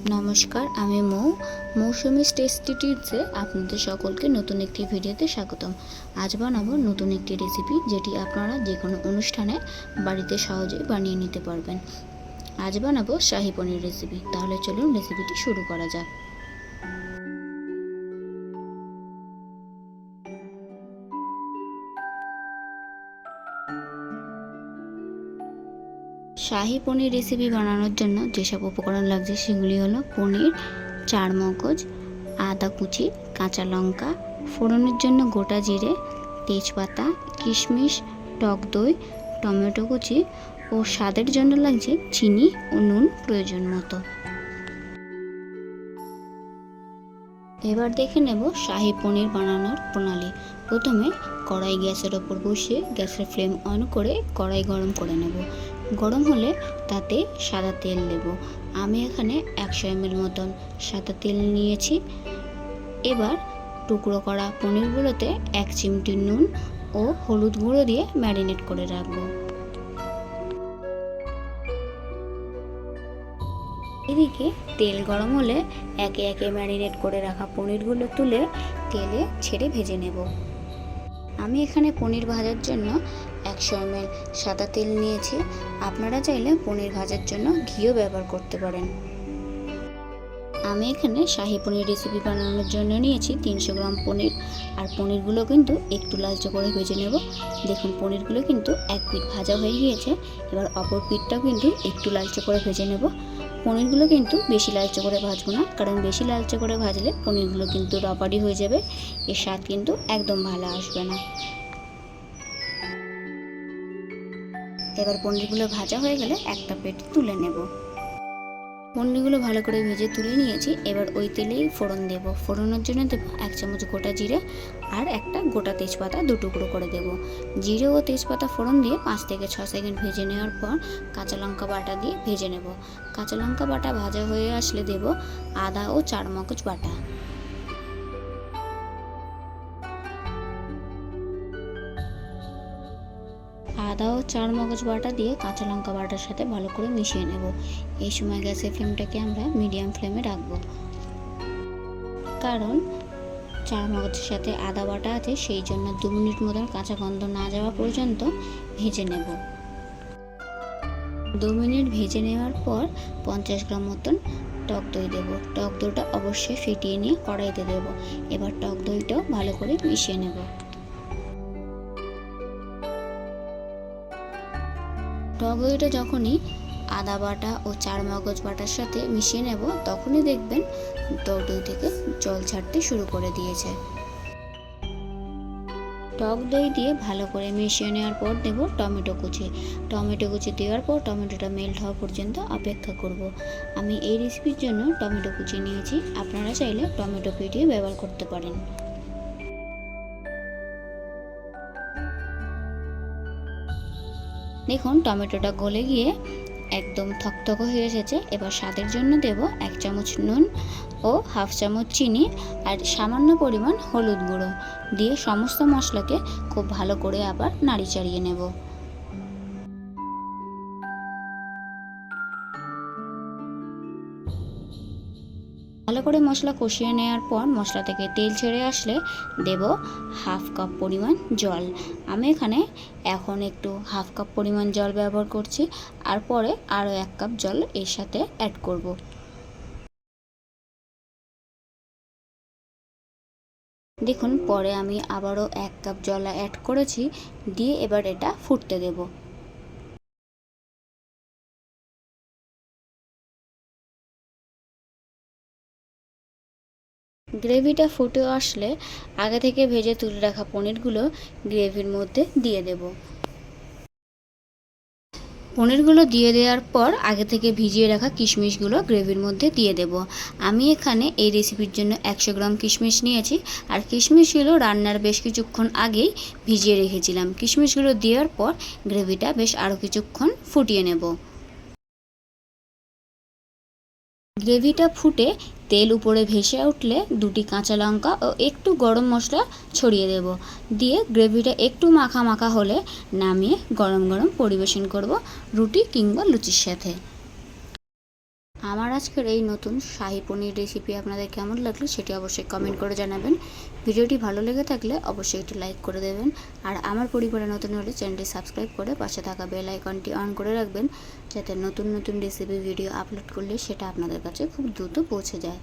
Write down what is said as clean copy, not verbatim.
নমস্কার, আমি মৌসুমি টেস্টি টিপসে আপনাদের সকলকে নতুন একটি ভিডিওতে স্বাগতম। আজ বানাবো নতুন একটি রেসিপি, যেটি আপনারা যে কোনো অনুষ্ঠানে বাড়িতে সহজেই বানিয়ে নিতে পারবেন। আজ বানাবো শাহী পনির রেসিপি। তাহলে চলুন রেসিপিটি শুরু করা যাক। শাহী পনির রেসিপি বানানোর জন্য যেসব উপকরণ লাগছে সেগুলি হলো পনির, চারমগজ, আদা কুচি, কাঁচা লঙ্কা, ফোড়নের জন্য গোটা জিরে, তেজপাতা, কিশমিশ, টক দই, টমেটো কুচি ও স্বাদের জন্য লাগছে চিনি ও নুন প্রয়োজন মতো। এবার দেখে নেব শাহী পনির বানানোর প্রণালী। প্রথমে কড়াই গ্যাসের ওপর বসিয়ে গ্যাসের ফ্লেম অন করে কড়াই গরম করে নেব। গরম হলে তাতে সাদা তেল দেব। আমি এখানে 100 ml মতন সাদা তেল নিয়েছি। এবার টুকরো করা পনিরগুলোতে 1 চিমটি নুন ও হলুদ গুঁড়ো দিয়ে ম্যারিনেট করে রাখবো। এদিকে তেল গরম হলে একে একে ম্যারিনেট করে রাখা পনিরগুলো তুলে তেলে ছেড়ে ভেজে নেব। আমি এখানে পনির ভাজার জন্য 100 ml সাদা তেল নিয়েছি। আপনারা চাইলে পনির ভাজার জন্য ঘিও ব্যবহার করতে পারেন। আমি এখানে শাহী পনির রেসিপি বানানোর জন্য নিয়েছি 300 গ্রাম পনির। আর পনিরগুলো কিন্তু একটু লালচে করে ভেজে নেব। দেখুন, পনিরগুলো কিন্তু এক পিঠ ভাজা হয়ে গিয়েছে। এবার অপর পিঠটাও কিন্তু একটু লালচে করে ভেজে নেব। পনিরগুলো কিন্তু বেশি লালচে করে ভাজবো না, কারণ বেশি লালচে করে ভাজলে পনিরগুলো কিন্তু রবারি হয়ে যাবে। এর স্বাদ কিন্তু একদম ভালো আসবে না। এবার পনিরগুলো ভাজা হয়ে গেলে একটা প্লেটে তুলে নেব। পনিরগুলো ভালো করে ভেজে তুলে নিয়েছি। এবার ওই তেলেই ফোড়ন দেব। ফোড়নের জন্য দেব 1 চামচ গোটা জিরে আর একটা গোটা তেজপাতা 2 টুকরো করে দেব। জিরে ও তেজপাতা ফোড়ন দিয়ে 5 থেকে 6 সেকেন্ড ভেজে নেওয়ার পর কাঁচা লঙ্কা বাটা দিয়ে ভেজে নেব। কাঁচা লঙ্কা বাটা ভাজা হয়ে আসলে দেব আদা ও চারমগজ বাটা। আদা ও চারমগজ বাটা দিয়ে কাঁচা লঙ্কা বাটার সাথে ভালো করে মিশিয়ে নেব। এই সময় গ্যাসের ফ্লেমটাকে আমরা মিডিয়াম ফ্লেমে রাখবো, কারণ চারমগজের সাথে আদা বাটা আছে, সেই জন্য 2 মিনিট মতন কাঁচা গন্ধ না যাওয়া পর্যন্ত ভেজে নেব। 2 মিনিট ভেজে নেওয়ার পর 50 গ্রাম মতন টক দই দেব। টক দইটা অবশ্যই ফেটিয়ে নিয়ে কড়াইতে দেব। এবার টক দইটাও ভালো করে মিশিয়ে নেব। টক দইটা যখনই আদা বাটা ও চারমগজ বাটার সাথে মিশিয়ে নেব, তখনই দেখবেন টক দই থেকে জল ছাড়তে শুরু করে দিয়েছে। টক দই দিয়ে ভালো করে মিশিয়ে নেওয়ার পর দেব টমেটো কুচি। টমেটো কুচি দেওয়ার পর টমেটোটা মেল্ট হওয়া পর্যন্ত অপেক্ষা করব। আমি এই রেসিপির জন্য টমেটো কুচি নিয়েছি। আপনারা চাইলে টমেটো পিটিয়ে ব্যবহার করতে পারেন। দেখুন, টমেটোটা গলে গিয়ে একদম থকথকে হয়ে এসেছে। এবার স্বাদের জন্য দেব 1 চামচ নুন ও হাফ চামচ চিনি আর সামান্য পরিমাণ হলুদ গুঁড়ো দিয়ে সমস্ত মশলাকে খুব ভালো করে আবার নাড়ি চাড়িয়ে নেব। ভালো করে মশলা কষিয়ে নেওয়ার পর মশলা থেকে তেল ছেড়ে আসলে দেব হাফ কাপ পরিমাণ জল। আমি এখানে এখন একটু হাফ কাপ পরিমাণ জল ব্যবহার করছি, আর পরে আরও 1 কাপ জল এর সাথে অ্যাড করব। দেখুন, পরে আমি আবারও 1 কাপ জল অ্যাড করেছি, দিয়ে এবার এটা ফুটতে দেব। গ্রেভিটা ফুটে আসলে আগে থেকে ভেজে তুলে রাখা পনিরগুলো গ্রেভির মধ্যে দিয়ে দেব। পনিরগুলো দিয়ে দেওয়ার পর আগে থেকে ভিজিয়ে রাখা কিশমিশগুলো গ্রেভির মধ্যে দিয়ে দেব। আমি এখানে এই রেসিপির জন্য 100 গ্রাম কিশমিশ নিয়েছি। আর কিশমিশগুলো রান্নার বেশ কিছুক্ষণ আগেই ভিজিয়ে রেখেছিলাম। কিশমিশগুলো দেওয়ার পর গ্রেভিটা বেশ আরও কিছুক্ষণ ফুটিয়ে নেব। গ্রেভিটা ফুটে তেল উপরে ভেসে উঠলে 2টি কাঁচা লঙ্কা ও একটু গরম মশলা ছড়িয়ে দেব। দিয়ে গ্রেভিটা একটু মাখা মাখা হলে নামিয়ে গরম গরম পরিবেশন করব রুটি কিংবা লুচির সাথে। আমার আজকের এই নতুন শাহী পনির রেসিপি আপনাদের কেমন লাগলো সেটি অবশ্যই কমেন্ট করে জানাবেন। ভিডিওটি ভালো লেগে থাকলে অবশ্যই একটু লাইক করে দেবেন। আর আমার পরিবারে নতুন হলে চ্যানেলটি সাবস্ক্রাইব করে পাশে থাকা বেল আইকনটি অন করে রাখবেন, যাতে নতুন নতুন রেসিপি ভিডিও আপলোড করলে সেটা আপনাদের কাছে খুব দ্রুত পৌঁছে যায়।